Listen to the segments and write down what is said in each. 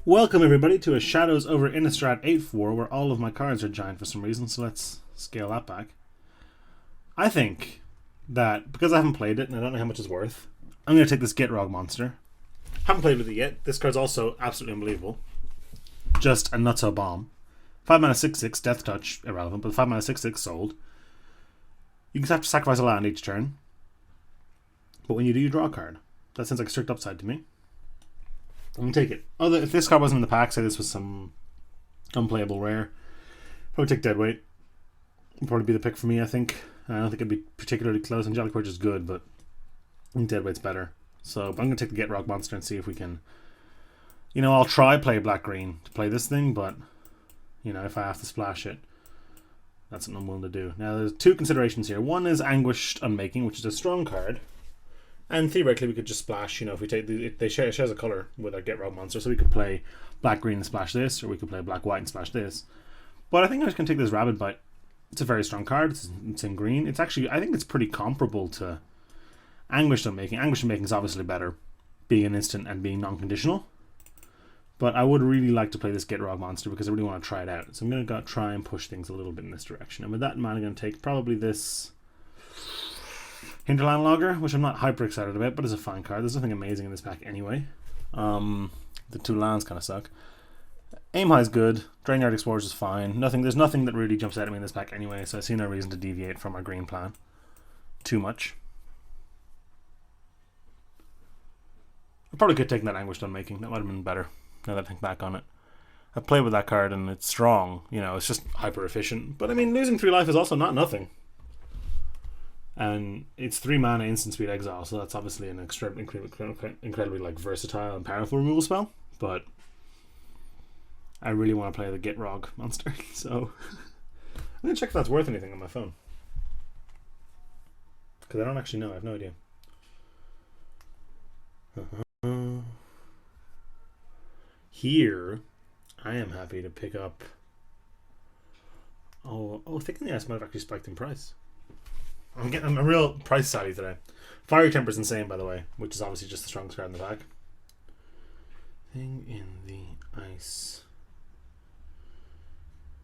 Welcome everybody to a Shadows over Innistrad 8-4 where all of my cards are giant for some reason, so let's scale that back. I think that because I haven't played it and I don't know how much it's worth, I'm going to take this Gitrog monster. Haven't played with it yet. This card's also absolutely unbelievable. Just a nutso bomb. 5 mana 6/6, Death Touch, irrelevant, but 5 mana 6/6 sold. You just have to sacrifice a land each turn. But when you do, you draw a card. That sounds like a strict upside to me. I'm going to take it. If this card wasn't in the pack, say this was some unplayable rare, probably take Deadweight. Would probably be the pick for me, I think. I don't think it'd be particularly close. Angelic Purge is good, but I think Deadweight's better. So I'm going to take the Gitrog monster and see if we can... You know, I'll try play black-green to play this thing, but, you know, if I have to splash it, that's what I'm willing to do. Now, there's two considerations here. One is Anguished Unmaking, which is a strong card. And theoretically, we could just splash, you know, if we take they shares a color with our Gitrog monster, so we could play black-green and splash this, or we could play black-white and splash this. But I think I'm just going to take this Rabid Bite. It's a very strong card. It's in green. It's actually, I think it's pretty comparable to Anguished Unmaking. Anguished Unmaking is obviously better, being an instant and being non-conditional. But I would really like to play this Gitrog monster because I really want to try it out. So I'm going to try and push things a little bit in this direction. And with that in mind, I'm going to take probably this Hinterland Logger, which I'm not hyper excited about, but it's a fine card. There's nothing amazing in this pack anyway. The two lands kind of suck. Aim High is good. Drainyard Explorers is fine. There's nothing that really jumps out at me in this pack anyway, so I see no reason to deviate from our green plan too much. I probably could take that Anguished Unmaking. That might have been better now that I think back on it. I played with that card and it's strong. You know, it's just hyper efficient. But I mean, losing 3 life is also not nothing. And it's 3 mana instant speed exile, so that's obviously an incredibly like versatile and powerful removal spell. But I really want to play the Gitrog monster, so I'm gonna check if that's worth anything on my phone because I don't actually know. I have no idea. Here, I am happy to pick up. Oh, Thick in the Ice might have actually spiked in price. I'm a real price savvy today. Fiery Temper is insane, by the way, which is obviously just the strongest card in the pack. Thing in the Ice.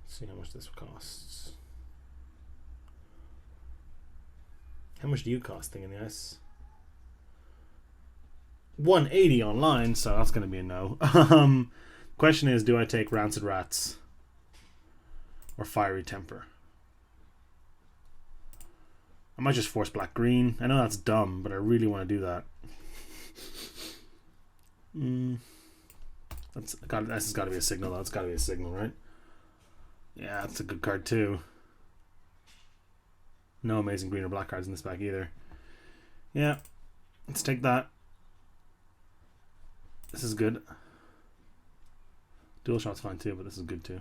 Let's see how much this costs. How much do you cost, Thing in the Ice? 180 online, so that's going to be a no. Question is, do I take Rancid Rats or Fiery Temper? I might just force black-green. I know that's dumb, but I really want to do that. This has got to be a signal, though. It's got to be a signal, right? Yeah, that's a good card, too. No amazing green or black cards in this pack, either. Yeah, let's take that. This is good. Dual Shot's fine, too, but this is good, too.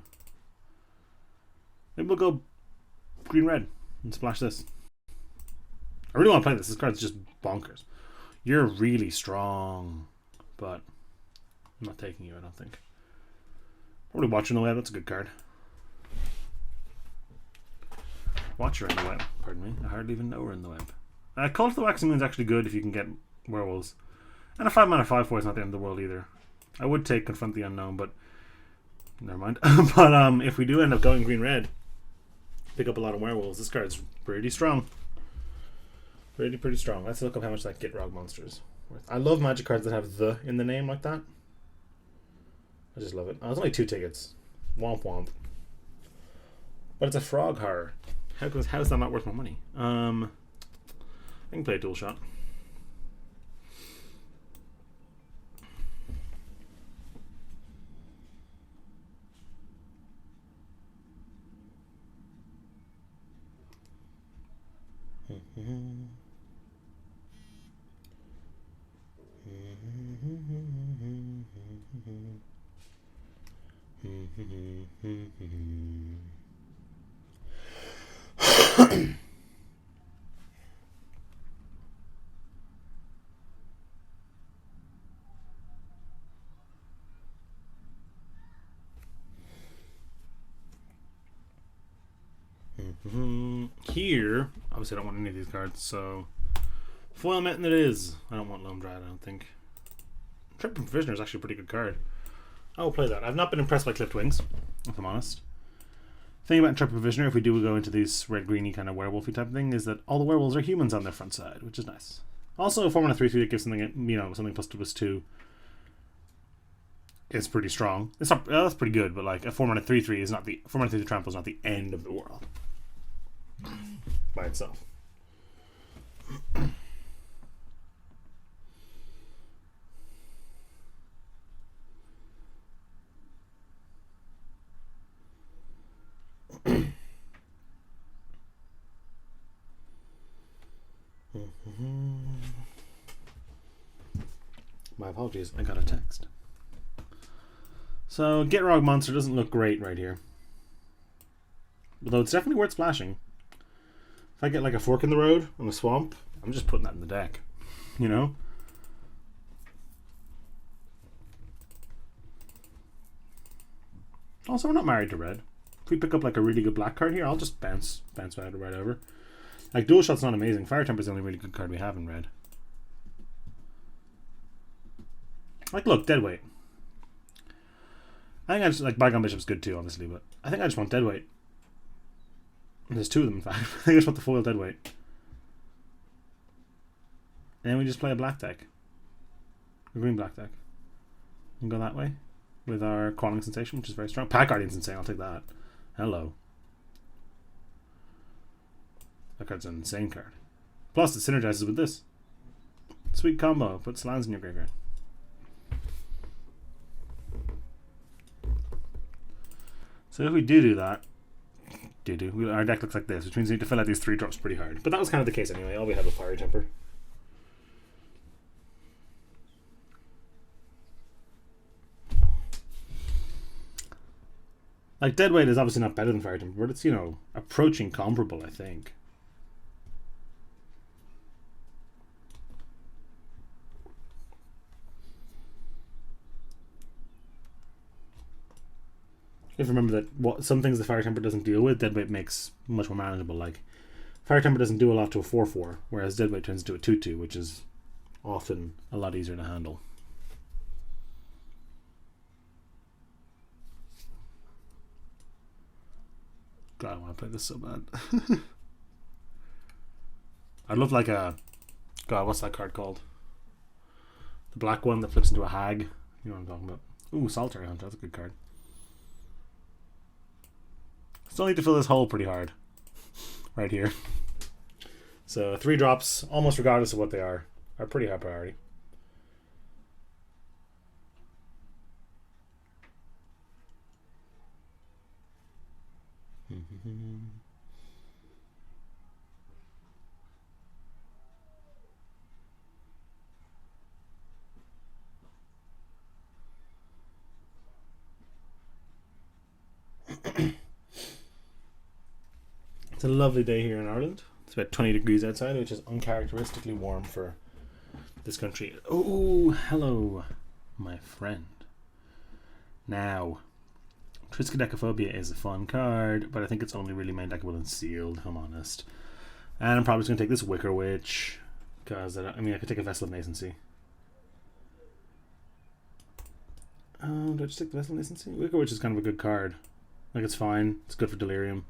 Maybe we'll go green-red and splash this. I really want to play this. This card's just bonkers. You're really strong, but I'm not taking you, I don't think. Probably Watcher in the Web. That's a good card. Watcher in the Web. Pardon me. I hardly even know we're in the web. Cult of the Waxing Moon is actually good if you can get werewolves. And a 5 mana 5/4 is not the end of the world either. I would take Confront the Unknown, but never mind. But if we do end up going green-red, pick up a lot of werewolves. This card's pretty strong. Pretty strong. Let's look up how much that Gitrog monster is worth. I love magic cards that have the in the name like that. I just love it. Oh, it's only 2 tickets. Womp womp. But it's a frog horror. How is that not worth my money? I can play a dual shot. Here, obviously I don't want any of these cards, so Foil Mountain it is. I don't want Lone Dryad, I don't think. Tripping Provisioner is actually a pretty good card. I will play that. I've not been impressed by Clipped Wings, if I'm honest. Thing about Intrepid Provisioner, if we do go into these red-greeny kind of werewolfy type of thing, is that all the werewolves are humans on their front side, which is nice. Also, 4 mana 3/3 that gives something, you know, something +2/+2 is pretty strong. It's not, that's pretty good, but like a 4 mana 3/3 is not the 4 mana 3/3 trample is not the end of the world by itself. My apologies, I got a text. So, Gitrog Monster doesn't look great right here. Although it's definitely worth splashing. If I get like a fork in the road on a swamp, I'm just putting that in the deck. You know? Also, we're not married to red. If we pick up like a really good black card here, I'll just bounce right over. Like, Dual Shot's not amazing. Fire Temper's the only really good card we have in red. Like, look, Deadweight. I think I just, like, Bygone Bishop's good too, obviously, but I think I just want Deadweight. There's 2 of them, in fact. I think I just want the foil Deadweight. And then we just play a black deck. A green-black deck. And go that way with our Crawling Sensation, which is very strong. Pack Guardian's insane, I'll take that. Hello. That card's an insane card. Plus, it synergizes with this. Sweet combo. Puts lands in your graveyard. So if we do that, our deck looks like this, which means we need to fill out these 3 drops pretty hard. But that was kind of the case anyway. All we had was Fire Temper. Like, Deadweight is obviously not better than Fire Temper, but it's, you know, approaching comparable, I think. You have to remember that some things the Fire Temper doesn't deal with, Deadweight makes much more manageable. Like, Fire Temper doesn't do a lot to a 4/4, whereas Deadweight turns into a 2/2, which is often a lot easier to handle. God, I want to play this so bad. I'd love like a... God, what's that card called? The black one that flips into a hag. You know what I'm talking about. Ooh, Solitary Hunter, that's a good card. Still need to fill this hole pretty hard. Right here. So 3 drops, almost regardless of what they are pretty high priority. It's a lovely day here in Ireland. It's about 20 degrees outside, which is uncharacteristically warm for this country. Oh, hello, my friend. Now, Triskaidekaphobia is a fun card, but I think it's only really main deckable and sealed, if I'm honest. And I'm probably just going to take this Wicker Witch, because, I could take a Vessel of Nascency. Do I just take the Vessel of Nascency? Wicker Witch is kind of a good card. Like, it's fine. It's good for Delirium.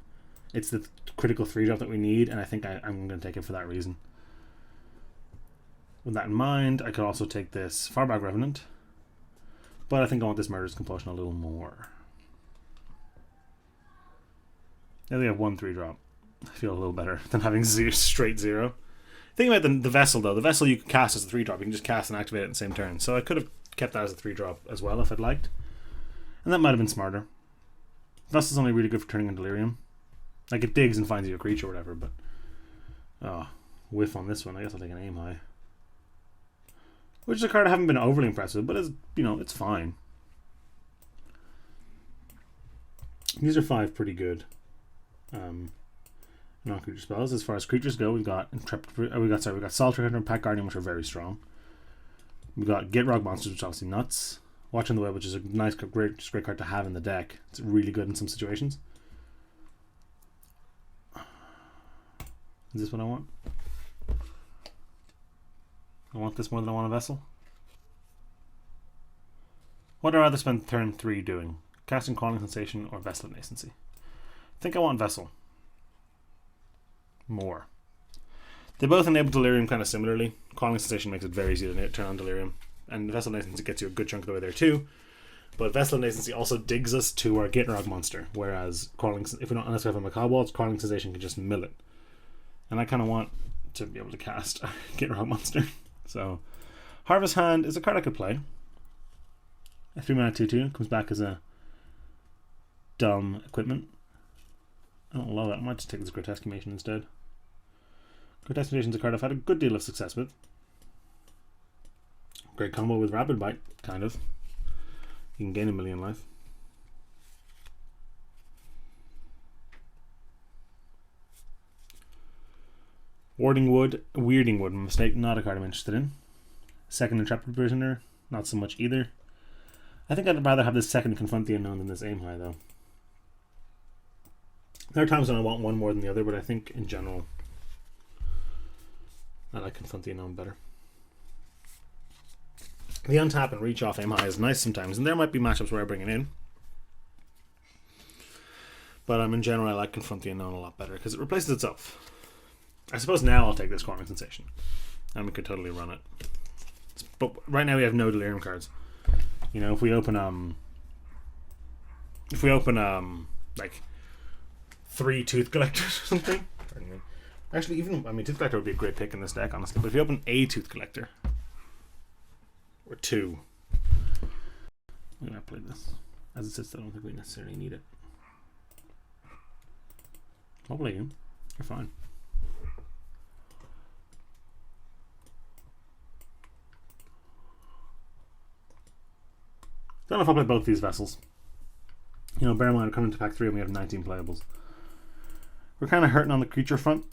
It's the critical 3-drop that we need, and I think I'm going to take it for that reason. With that in mind, I could also take this Farback Revenant, but I think I want this Murderous Compulsion a little more. Now we have 1 3-drop. I feel a little better than having straight 0. Think about the Vessel, though. The Vessel you can cast as a 3-drop. You can just cast and activate it in the same turn. So I could have kept that as a 3-drop as well if I'd liked. And that might have been smarter. Vessel's only really good for turning in Delirium. Like, it digs and finds you a creature or whatever, but... Oh, whiff on this one. I guess I'll take an Aim High. Which is a card I haven't been overly impressed with, but it's, you know, it's fine. These are 5 pretty good non-creature spells. As far as creatures go, we've got Solitary Hunter and Pack Guardian, which are very strong. We've got Gitrog Monsters, which are obviously nuts. Watching the Web, which is a nice, great card to have in the deck. It's really good in some situations. Is this what I want? I want this more than I want a Vessel. What would I rather spend turn 3 doing? Casting Crawling Sensation or Vessel of Nascency? I think I want Vessel. More. They both enable Delirium kind of similarly. Crawling Sensation makes it very easy to turn on Delirium. And Vessel of Nascency gets you a good chunk of the way there too. But Vessel of Nascency also digs us to our Gatorog monster. Whereas if we don't, unless we have a Macabre Waltz, Crawling Sensation can just mill it. And I kind of want to be able to cast a Gatorog monster. So, Harvest Hand is a card I could play. A 3-mana 2/2 comes back as a dumb equipment. I don't love it. I might just take this Grotesque Mation instead. Grotesque Mation is a card I've had a good deal of success with. Great combo with Rapid Bite, kind of. You can gain 1,000,000 life. Weirding Wood, mistake, not a card I'm interested in. Second Intrepid Prisoner, not so much either. I think I'd rather have this second Confront the Unknown than this Aim High, though. There are times when I want one more than the other, but I think in general I like Confront the Unknown better. The untap and reach off Aim High is nice sometimes, and there might be matchups where I bring it in. But in general I like Confront the Unknown a lot better because it replaces itself. I suppose now I'll take this Crawling Sensation, and we could totally run it. But right now we have no Delirium cards. You know, if we open like 3 Tooth Collectors or something. Pardon me. Actually, Tooth Collector would be a great pick in this deck, honestly. But if you open a Tooth Collector or 2, we might play this. As it sits, I don't think we necessarily need it. I'll play you. You're fine. Don't know if I'll play both these Vessels. You know, bear in mind, we're coming to pack 3 and we have 19 playables. We're kind of hurting on the creature front.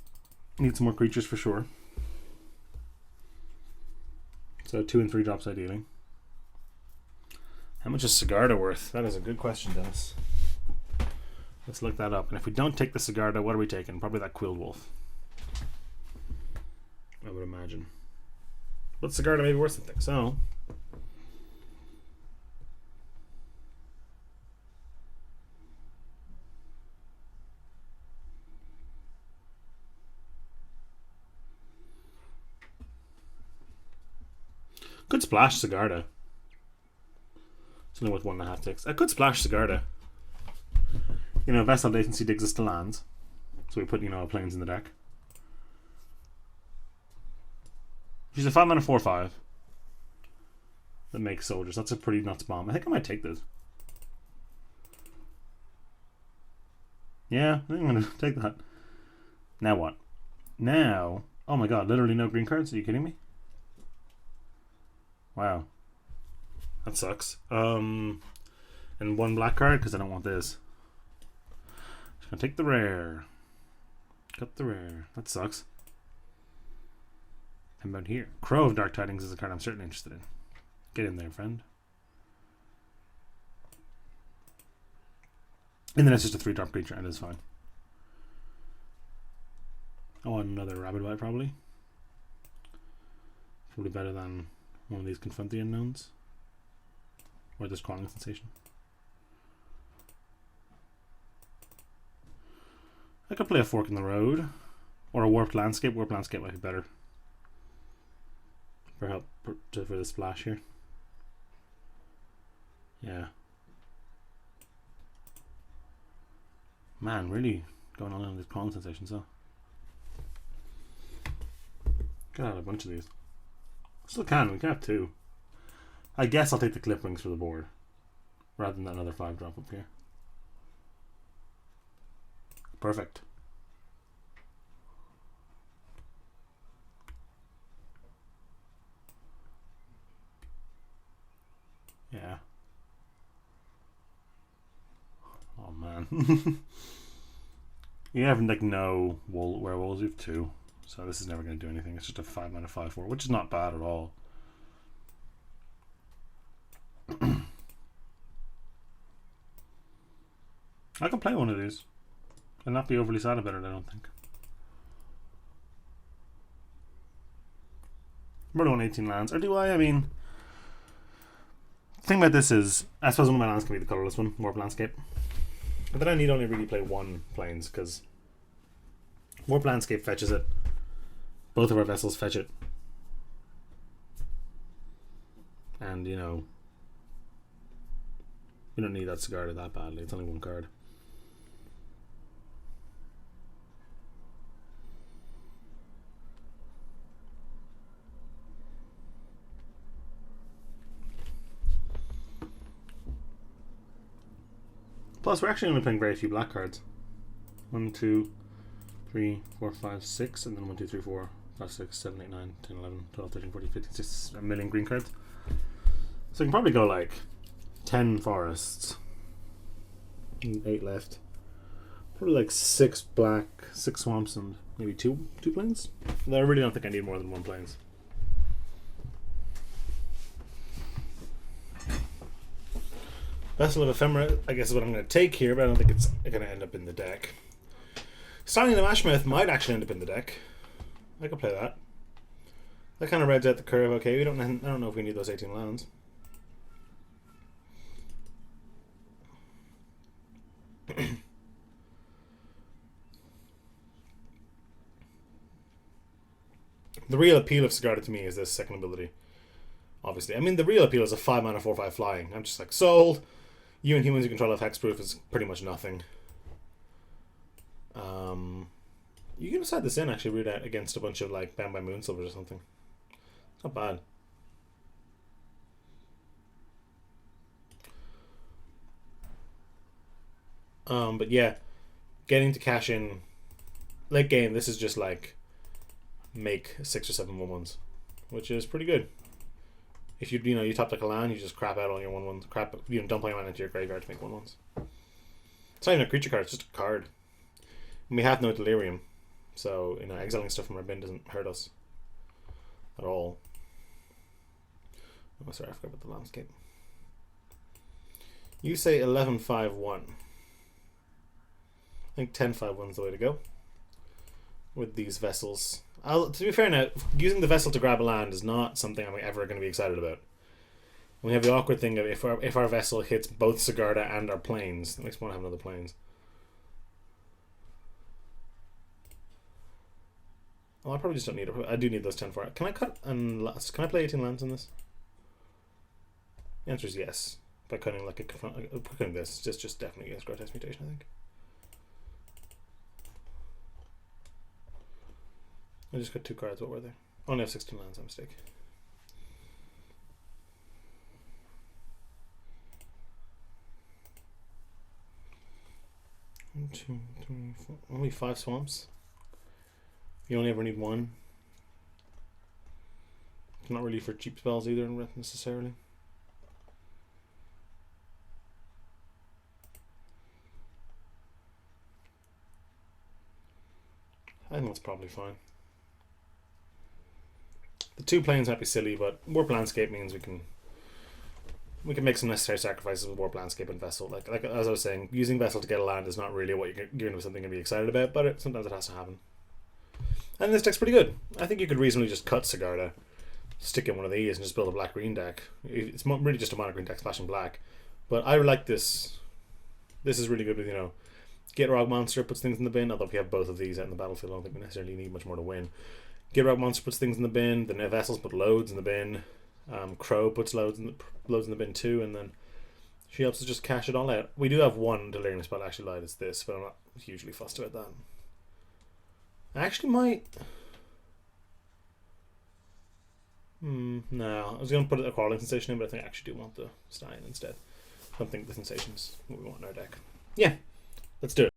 Need some more creatures for sure. So 2 and 3 drops ideally. How much is Sigarda worth? That is a good question, Dennis. Let's look that up. And if we don't take the Sigarda, what are we taking? Probably that Quilled Wolf, I would imagine. But Sigarda may be worth something. So could splash Sigarda. It's only worth 1.5 ticks. I could splash Sigarda. You know, Vessel Latency digs us to lands. So we put, you know, planes in the deck. She's a 5-mana 4/5 that makes soldiers. That's a pretty nuts bomb. I think I might take this. Yeah, I think I'm going to take that. Now what? Now, oh my god, literally no green cards? Are you kidding me? Wow. That sucks. And 1 black card because I don't want this. Just gonna take the rare. Cut the rare. That sucks. How about here? Crow of Dark Tidings is a card I'm certainly interested in. Get in there, friend. And then it's just a 3-drop creature, and it's fine. I want another Rabbit Bite, probably. Probably better than one of these Confront the Unknowns. Or this Crawling Sensation. I could play a Fork in the Road. Or a Warped Landscape. Warped Landscape might be better. For the splash here. Yeah. Man, really going on with Crawling Sensations, huh? Could have a bunch of these. Still can, we can have 2. I guess I'll take the Clipwings for the board rather than another 5-drop up here. Perfect. Yeah. Oh man. You have like no werewolves, you have 2. So this is never going to do anything. It's just a 5-mana 5/4, which is not bad at all. I can play one of these and not be overly sad about it, I don't think. I'm only on 18 lands. Or do I? I mean, thing about this is, I suppose one of my lands can be the colourless one, Warp Landscape. But then I need only really play one planes, because Warp Landscape fetches it. Both of our vessels fetch it. And, you know, we don't need that Sigarda that badly. It's only one card. Plus, we're actually only playing very few black cards. 1, 2, 3, 4, 5, 6, and then 1, 2, 3, 4, 5, 6, 7, 8, 9, 10, 11, 12, 13, 14, 15, 16, a million green cards. So we can probably go like 10 forests. 8 left. Probably like 6 black, 6 swamps, and maybe 2 plains. Though I really don't think I need more than 1 plains. Vessel of Ephemera, I guess, is what I'm going to take here, but I don't think it's going to end up in the deck. Stallion of Ashmouth might actually end up in the deck. I could play that. That kind of rides out the curve. Okay, I don't know if we need those 18 lands. The real appeal of Sigarda to me is this second ability. Obviously, I mean, the real appeal is a 5 mana 4/5 flying. I'm just like, sold. You and humans who control hexproof is pretty much nothing. You can decide this in actually, root out against a bunch of like Bound by Moonsilvers or something. It's not bad. But yeah, getting to cash in late game. This is just like make 6 or 7 1/1s, which is pretty good. If you top deck a land, you just crap out all your 1/1s. Dump your land into your graveyard to make 1/1s. It's not even a creature card; it's just a card. And we have no delirium, so exiling stuff from our bin doesn't hurt us at all. Oh, sorry, I forgot about the landscape. You say 11/5/1. I think 10/5/1 is the way to go with these vessels. To be fair now, using the vessel to grab a land is not something I'm ever going to be excited about. We have the awkward thing of if our vessel hits both Sigarda and our planes, that makes me want to have another planes. Oh, I probably just don't need it. I do need those 10 for it. Can I cut and last? Can I play 18 lands in this? The answer is yes. By cutting like cutting this, just definitely against Grotesque Mutation, I think. I just got 2 cards. What were they? I only have 16 lands. I'm a mistake. One, 2, 3, 4. Only 5 swamps. You only ever need 1. It's not really for cheap spells either, necessarily. I think that's probably fine. The 2 planes might be silly, but Warp Landscape means we can make some necessary sacrifices with Warp Landscape and Vessel. Like as I was saying, using Vessel to get a land is not really what you're going to be something to be excited about, but sometimes it has to happen. And this deck's pretty good. I think you could reasonably just cut Sigarda, stick in one of these, and just build a black-green deck. It's really just a mono-green deck splashing black. But I like this. This is really good with, Get Rock Monster puts things in the bin, although if we have both of these out in the battlefield, I don't think we necessarily need much more to win. Get Rock Monster puts things in the bin, the Vessels put loads in the bin, Crow puts loads in the bin too, and then she helps us just cash it all out. We do have 1 delirium spell actually light, it's this, but I'm not hugely fussed about that. I actually might... no, I was going to put a Quarreling Sensation in, but I think I actually do want the Stallion instead. I don't think the Sensation's what we want in our deck. Yeah, let's do it.